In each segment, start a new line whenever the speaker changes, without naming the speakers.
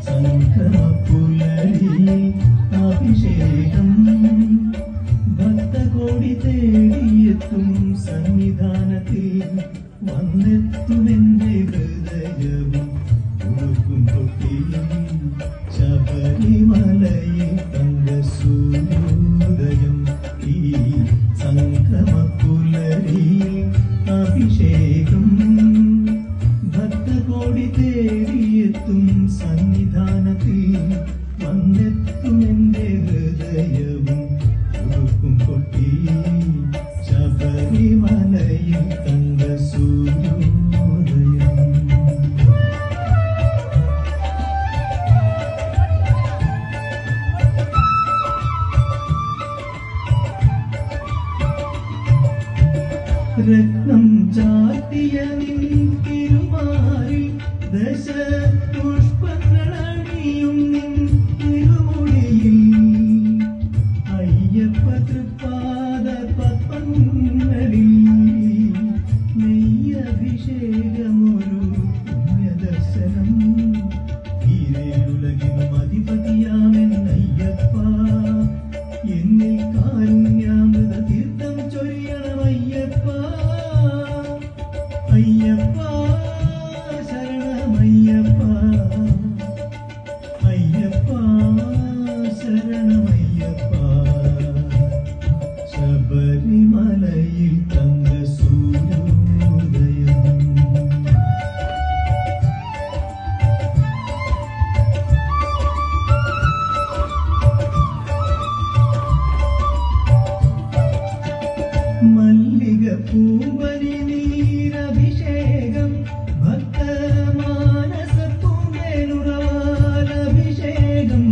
സംക്രമപ്പുലരിയിൽ അഭിഷേകം ഭക്തകോടി തേടിയെത്തും സന്നിധാനത്തിൽ വന്നെത്തുമെന്റെ ഹൃദയവും ഉടുക്കും കൊട്ടിയും ശബരിമലയിൽ തങ്ക സൂര്യോദയം ഈ സംക്രമപ്പുലരിയിൽ അഭിഷേകം ഭക്തകോടി തേടിയെത്തും സന്നിധാനത്തിൽ വന്നെത്തുമെന്റെ ഹൃദയവും ഉടുക്കും കൊട്ടി ശബരിമലയിൽ തങ്ക സൂര്യോദയം. രത്നം ചാർത്തിയ നിൻ തിരുമാറിൽ ദശപുഷ്പങ്ങളണിയും നിൻ തിരുമുടിയിൽ അയ്യപ്പ തൃപ്പാദ പത്മങ്ങളിൽ നെയ്യഭിഷേകമൊരു പുണ്യദർശനം ഈരേഴുലകിനും അധിപതിയാമെന്നയ്യപ്പ എന്നിൽ കാരുണ്യാമൃത തീർത്ഥം ചൊരിയണമയ്യപ്പ. അയ്യപ്പ ശരണമയ്യപ്പ, അയ്യപ്പ ശരണമയ്യപ്പ. ശബരിമലയിൽ തങ്ക സൂര്യോദയം. മല്ലിക പൂവനി നീരഭിഷേകം ഭക്തമാനസപ്പൂവേനുറാലഭിഷേകം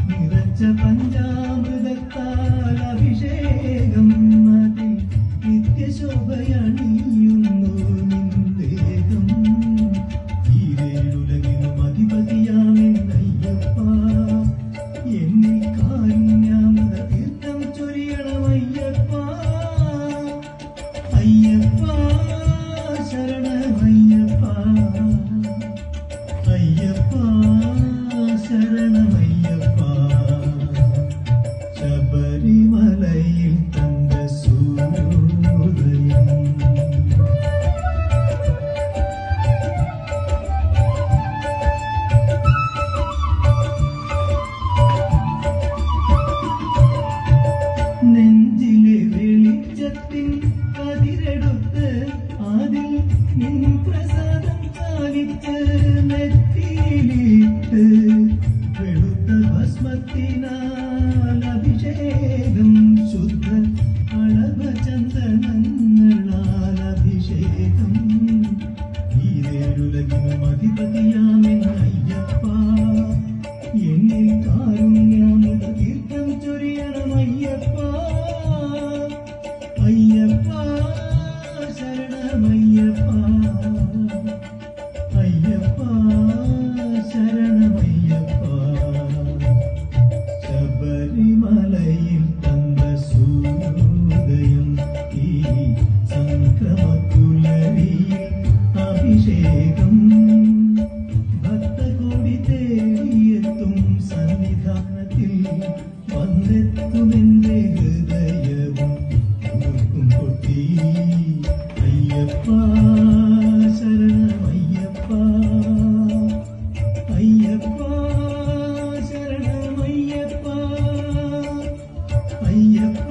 നിറച്ച പഞ്ചാമൃതത്താൽ അഭിഷേകം അതിൽ നിത്യശോഭയണിയുന്നു നിന്ദേഹം ഈരേഴുലകിനും അധിപതിയാമെന്നയ്യപ്പ എന്നിൽ കാരുണ്യാമൃത തീർത്ഥം ചൊരിയണമയ്യപ്പ. അയ്യപ്പ ശരണമയ്യപ്പ, അയ്യപ്പ ശരണമയ്യപ്പ. ശബരിമലയിൽ തങ്ക സൂര്യോദയം. നെഞ്ചിലെ വെളിച്ചത്തിൻ കതിരെടുത്ത് അതിൽ നിൻ പ്രസാദം ചാലിച്ച് നെറ്റിയിലിട്ട് വെളുത്ത ഭസ്മത്തിനാൽ അഭിഷേകം ശുദ്ധ അളഭചന്ദനങ്ങളാൽ അഭിഷേകം ഈരേഴുലകിനും അധിപതിയാമെന്നയ്യപ്പ എന്നിൽ കാരുണ്യാമൃത തീർത്ഥം ചൊരിയണമയ്യപ്പ. അയ്യപ്പ ശരണമയ്യപ്പ, അയ്യപ്പ ശരണമയ്യപ്പ. ശബരിമലയിൽ തങ്ക സൂര്യോദയം ഈ സംക്രമപ്പുലരിയിൽ അഭിഷേകം ഭക്തകോടി തേടിയെത്തും സന്നിധാനത്തിൽ വന്നെത്തുമെന്റെ ഹൃദയവും ഉടുക്കും കൊട്ടി അയ്യപ്പ ശരണമയ്യപ്പ, അയ്യപ്പ ശരണമയ്യപ്പ, അയ്യപ്പ